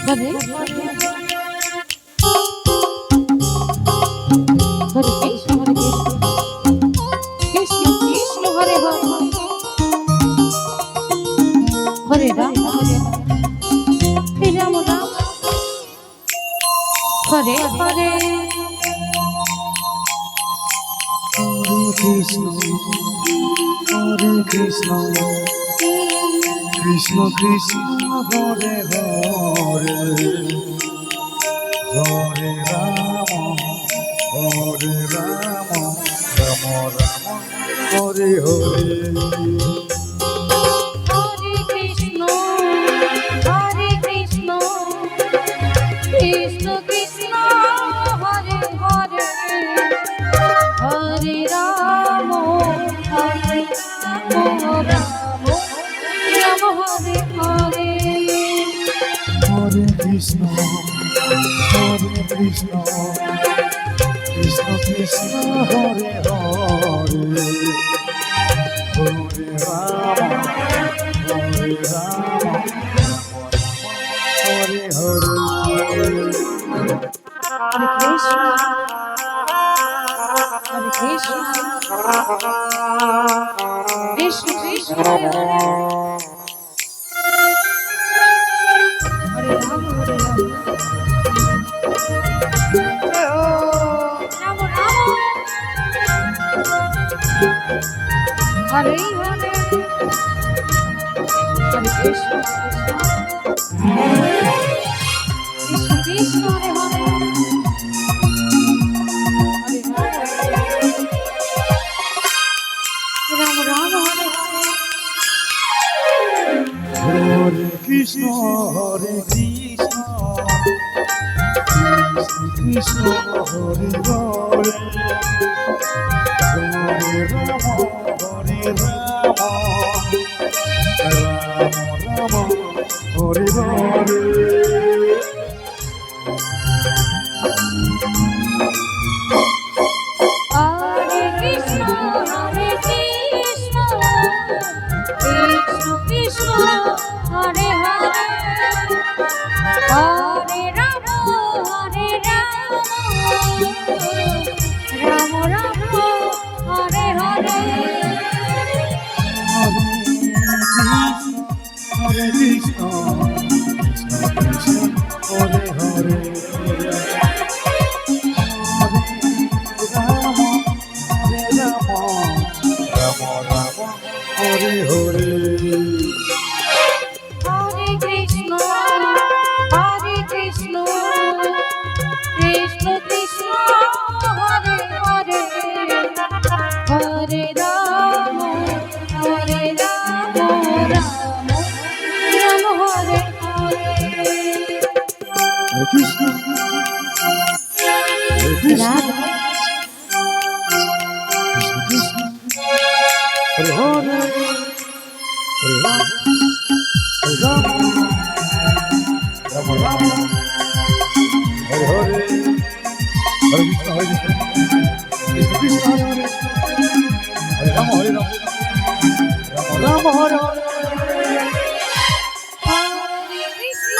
হরে হরে হরে কৃষ্ণ কৃষ্ণ কৃষ্ণ হরে হরে হরে রাম হরে রাম রাম হরে হরে কৃষ্ণ হরে কৃষ্ণ কৃষ্ণ কৃষ্ণ হরে হরে হরে রাম রাম রাম হরে হরে হরে কৃষ্ণ কৃষ্ণ কৃষ্ণ হরে হরে হরে রাম রাম হরে হরে হরে কৃষ্ণ কৃষ্ণ কৃষ্ণ কৃষ্ণ হরে হরে হরে রাম হরে হরে হরে কৃষ্ণ কৃষ্ণ কৃষ্ণ হরে হরে হরে রাম রাম রাম হরে হরে হরে কৃষ্ণ কৃষ্ণ কৃষ্ণ হরে হরে রাম রাম হরে হরে হরে কৃষ্ণ কৃষ্ণ কৃষ্ণ হরে হরে হরে রাম রাম হরে হরে হরে কৃষ্ণ কৃষ্ণ কৃষ্ণ হরে হরে হরে রাম রাম রাম হরে হরে হরে কৃষ্ণ কৃষ্ণ হরে হরে হরে হরে হরে কৃষ্ণ কৃষ্ণ কৃষ্ণ কৃষ্ণ হরে হরে হরে রাম রাম হরে হরে হরে কৃষ্ণ কৃষ্ণ কৃষ্ণ হরে হরে হরে রাম রাম রাম হরে হরে হরে কৃষ্ণ কৃষ্ণ কৃষ্ণ হরে হরে হরে রাম রাম হরে হরে হরে কৃষ্ণ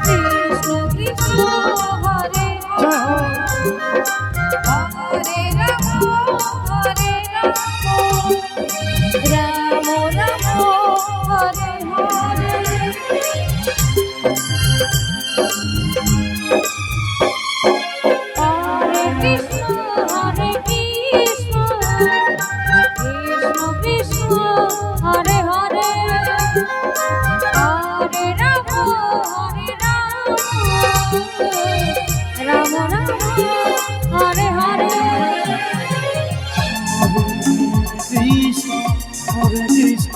কৃষ্ণ কৃষ্ণ হরে জয় হরে হো রাম রাম হরে হরে হরে কৃষ্ণ কৃষ্ণ কৃষ্ণ হরে হরে হরে রাম রাম রাম হরে হরে কৃষ্ণ হরে Krishna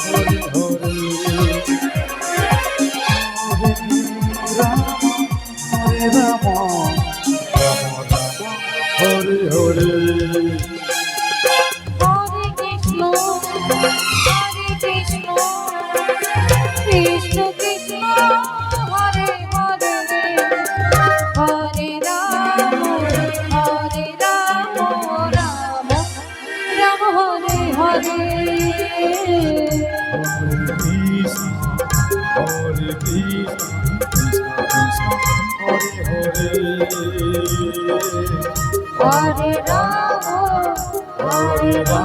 Hare Hare Hare Ram Hare Hare Hare Krishna Krishna Krishna Krishna Hare Hare Hare Ram Ram Ram Hare Hare Hare Rama, Hare Rama.